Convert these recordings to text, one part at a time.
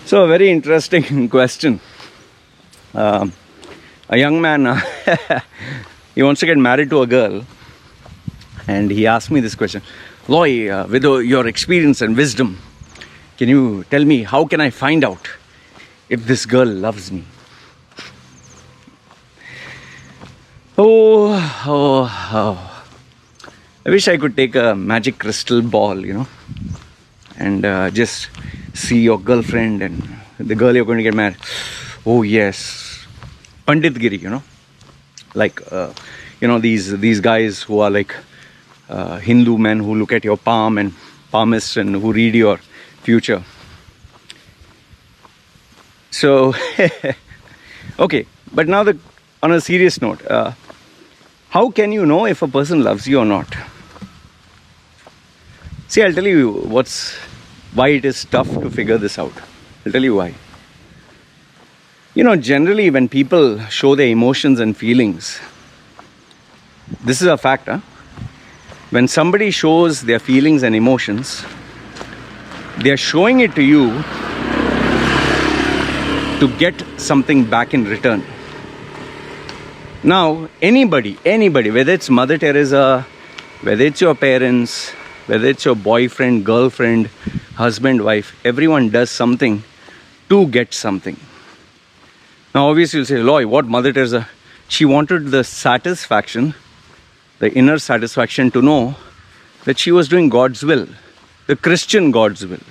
So, a very interesting question. A young man, he wants to get married to a girl, and he asked me this question. Loy, with your experience and wisdom, can you tell me how can I find out if this girl loves me? Oh. I wish I could take a magic crystal ball, and just see your girlfriend and the girl you're going to get married. Oh yes, Panditgiri, like these guys who are like Hindu men who look at your palm and palmists and who read your future. So okay, but now on a serious note, how can you know if a person loves you or not? See, I'll tell you why it is tough to figure this out. I'll tell you why. Generally when people show their emotions and feelings, this is a fact, when somebody shows their feelings and emotions, they are showing it to you to get something back in return. Now, anybody, whether it's Mother Teresa, whether it's your parents, whether it's your boyfriend, girlfriend, husband, wife, everyone does something to get something. Now, obviously, you'll say, Loy, what Mother Teresa? She wanted the satisfaction, the inner satisfaction to know that she was doing God's will, the Christian God's will.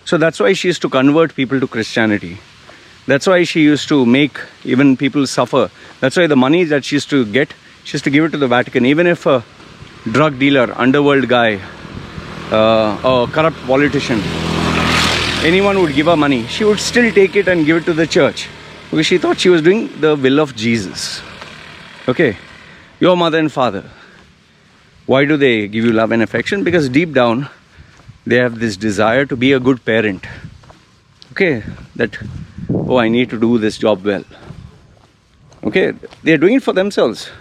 So that's why she used to convert people to Christianity. That's why she used to make even people suffer. That's why the money that she used to get, she used to give it to the Vatican. Even if a drug dealer, underworld guy, a corrupt politician, anyone would give her money, she would still take it and give it to the church. Because she thought she was doing the will of Jesus. Okay, your mother and father, why do they give you love and affection? Because deep down, they have this desire to be a good parent. Okay, that, I need to do this job well. Okay, they're doing it for themselves,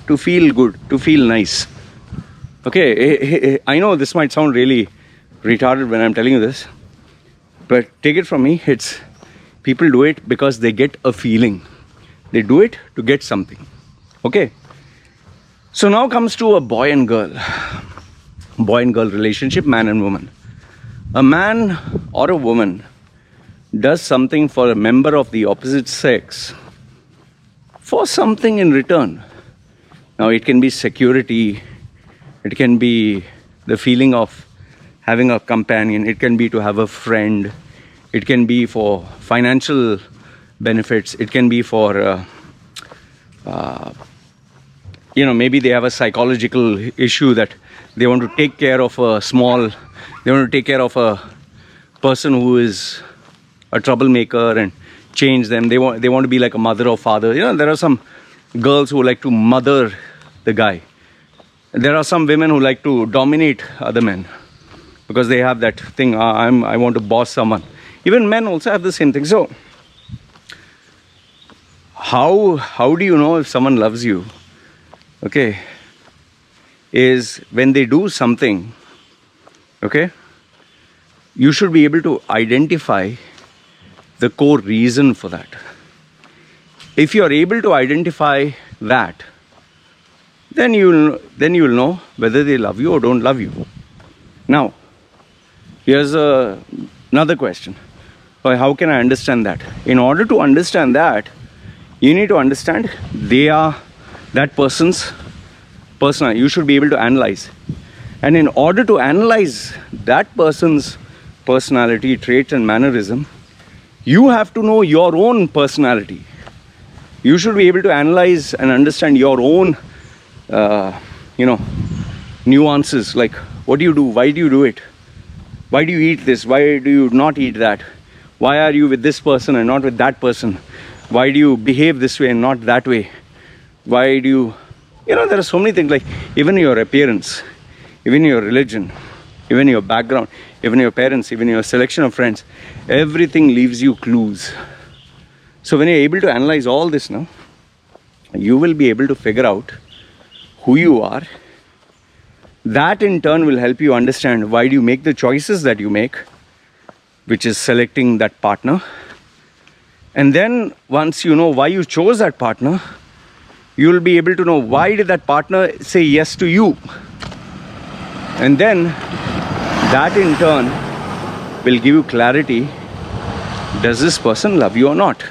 to feel good, to feel nice. Okay, I know this might sound really retarded when I'm telling you this, but take it from me, it's people do it because they get a feeling. They do it to get something. Okay, so now comes to a boy and girl relationship, man and woman. A man or a woman does something for a member of the opposite sex for something in return. Now it can be security, it can be the feeling of having a companion, it can be to have a friend, it can be for financial benefits, it can be for maybe they have a psychological issue that they want to take care of they want to take care of a person who is a troublemaker and change them. They want to be like a mother or father. There are some girls who like to mother the guy. There are some women who like to dominate other men because they have that thing, I want to boss someone. Even men also have the same thing. So how do you know if someone loves you? Okay, is when they do something, okay, you should be able to identify the core reason for that. If you are able to identify that, then you'll know whether they love you or don't love you. Now, here's another question. How can I understand that? In order to understand that, you need to understand that person's personality. You should be able to analyze. And in order to analyze that person's personality, traits and mannerism, you have to know your own personality. You should be able to analyze and understand your own, nuances. Like, what do you do? Why do you do it? Why do you eat this? Why do you not eat that? Why are you with this person and not with that person? Why do you behave this way and not that way? Why do you... there are so many things, like even your appearance, even your religion, even your background, even your parents, even your selection of friends, everything leaves you clues. So when you're able to analyze all this now, you will be able to figure out who you are. That in turn will help you understand why do you make the choices that you make. which is selecting that partner. And then once you know why you chose that partner, you will be able to know why did that partner say yes to you. And then that in turn will give you clarity. Does this person love you or not?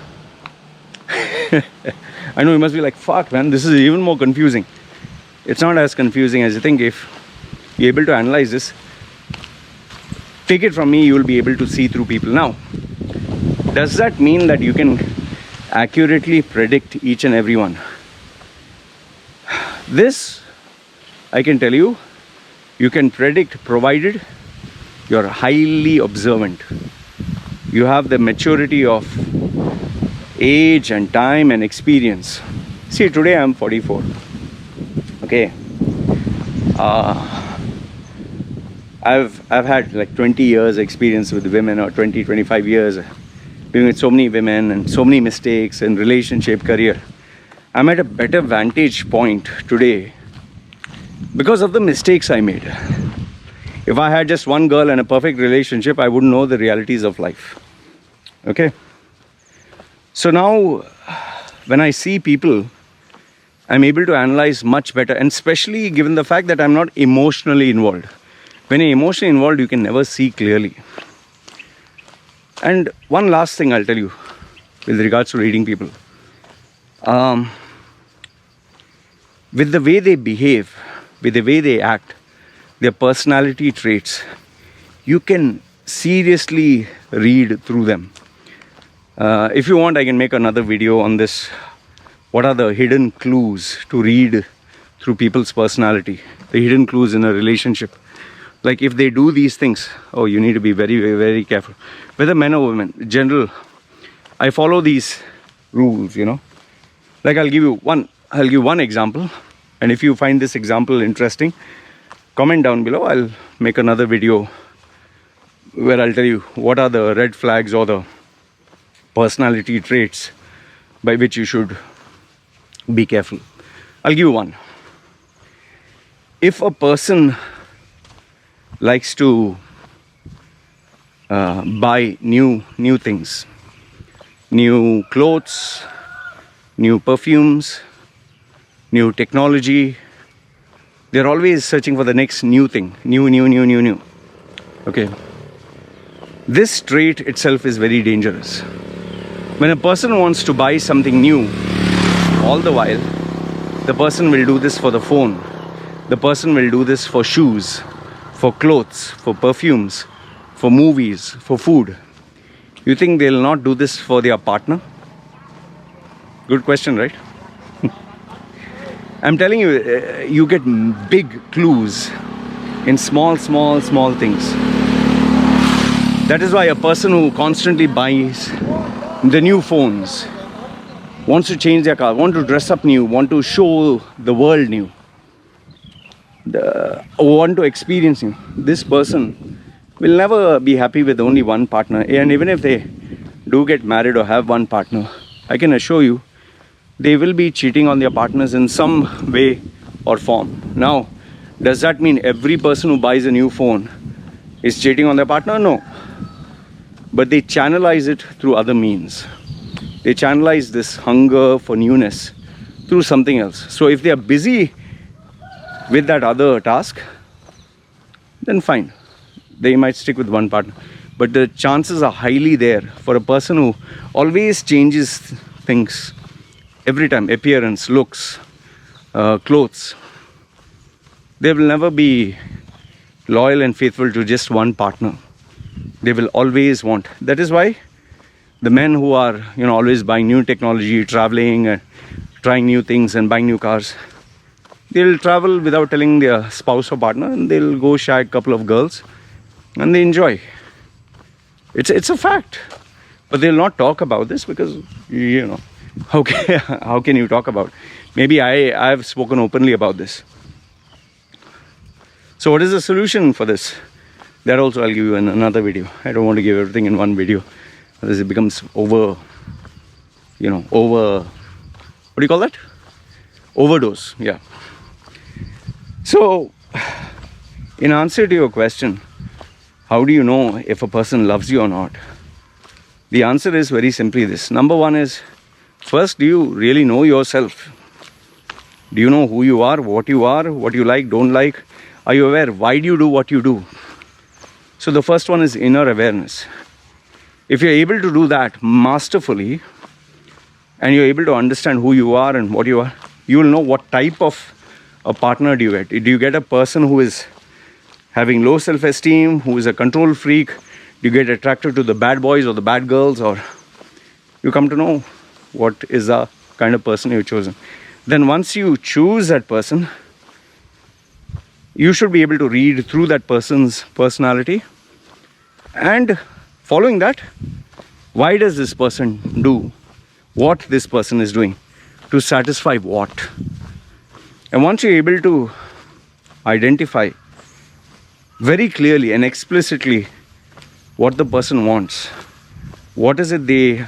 I know you must be like, fuck man, this is even more confusing. It's not as confusing as you think. If you're able to analyze this, take it from me, you will be able to see through people. Now, does that mean that you can accurately predict each and every one? This, I can tell you, you can predict provided you're highly observant. You have the maturity of age and time and experience. See, today I'm 44. Okay. I've had like 20 years experience with women, or 25 years being with so many women and so many mistakes in relationship, career. I'm at a better vantage point today because of the mistakes I made. If I had just one girl and a perfect relationship, I wouldn't know the realities of life. Okay? So now, when I see people, I'm able to analyze much better, and especially given the fact that I'm not emotionally involved. When you're emotionally involved, you can never see clearly. And one last thing I'll tell you with regards to reading people. With the way they behave, with the way they act, their personality traits, you can seriously read through them. If you want, I can make another video on this. What are the hidden clues to read through people's personality? The hidden clues in a relationship. Like if they do these things, oh, you need to be very, very, very careful. Whether men or women, in general, I follow these rules, you know. Like I'll give one example. And if you find this example interesting, comment down below. I'll make another video where I'll tell you what are the red flags or the personality traits by which you should be careful. I'll give you one. If a person likes to buy new things, new clothes, new perfumes, new technology, they're always searching for the next new thing, new. Okay. This trait itself is very dangerous. When a person wants to buy something new, all the while, the person will do this for the phone. The person will do this for shoes, for clothes, for perfumes, for movies, for food. You think they'll not do this for their partner? Good question, right? I'm telling you, you get big clues in small things. That is why a person who constantly buys the new phones, wants to change their car, want to dress up new, want to show the world new, want to experience new, this person will never be happy with only one partner. And even if they do get married or have one partner, I can assure you, they will be cheating on their partners in some way or form. Now, does that mean every person who buys a new phone is cheating on their partner? No. But they channelize it through other means. They channelize this hunger for newness through something else. So if they are busy with that other task, then fine. They might stick with one partner. But the chances are highly there for a person who always changes things every time, appearance, looks, clothes. They will never be loyal and faithful to just one partner. They will always want. That is why the men who are, always buying new technology, traveling, and trying new things and buying new cars, they'll travel without telling their spouse or partner, and they'll go shag a couple of girls, and they enjoy. It's a fact. But they'll not talk about this because, how can you talk about it? Maybe I've spoken openly about this. So what is the solution for this? That also I'll give you in another video. I don't want to give everything in one video. Otherwise it becomes what do you call that? Overdose, yeah. So, in answer to your question, how do you know if a person loves you or not? The answer is very simply this. Number one is, first, do you really know yourself? Do you know who you are, what you like, don't like? Are you aware? Why do you do what you do? So the first one is inner awareness. If you're able to do that masterfully, and you're able to understand who you are and what you are, you will know what type of a partner do you get. Do you get a person who is having low self-esteem, who is a control freak? Do you get attracted to the bad boys or the bad girls? Or you come to know what is the kind of person you've chosen. Then once you choose that person, you should be able to read through that person's personality. And following that, why does this person do what this person is doing? To satisfy what? And once you're able to identify very clearly and explicitly what the person wants, what is it they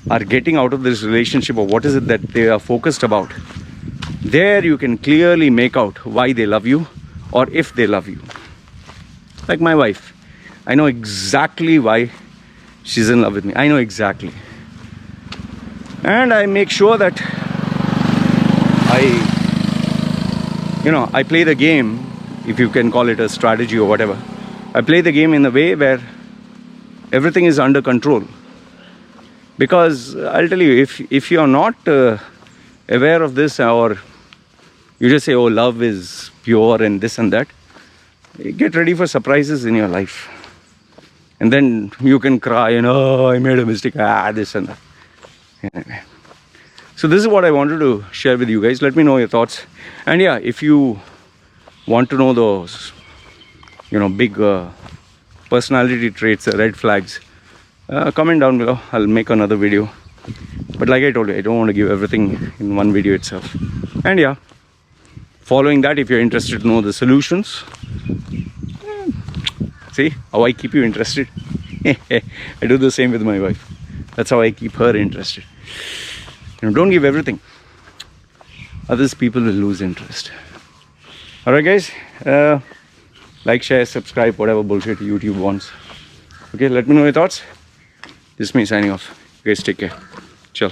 are getting out of this relationship, or what is it that they are focused about, there you can clearly make out why they love you or if they love you. Like my wife, I know exactly why she's in love with me. I know exactly. And I make sure that I play the game, if you can call it a strategy or whatever. I play the game in a way where everything is under control. Because I'll tell you, if you're not aware of this, or you just say, oh, love is pure and this and that, get ready for surprises in your life. And then you can cry and, oh, I made a mistake, this and that. Anyway. So this is what I wanted to share with you guys. Let me know your thoughts. And yeah, if you want to know those, big personality traits, red flags, comment down below. I'll make another video. But like I told you, I don't want to give everything in one video itself. And yeah, following that, if you're interested to know the solutions, see how I keep you interested. I do the same with my wife. That's how I keep her interested. Don't give everything. Others people will lose interest. Alright guys, like, share, subscribe, whatever bullshit YouTube wants. Okay, let me know your thoughts. This is me signing off. You guys take care. Chill.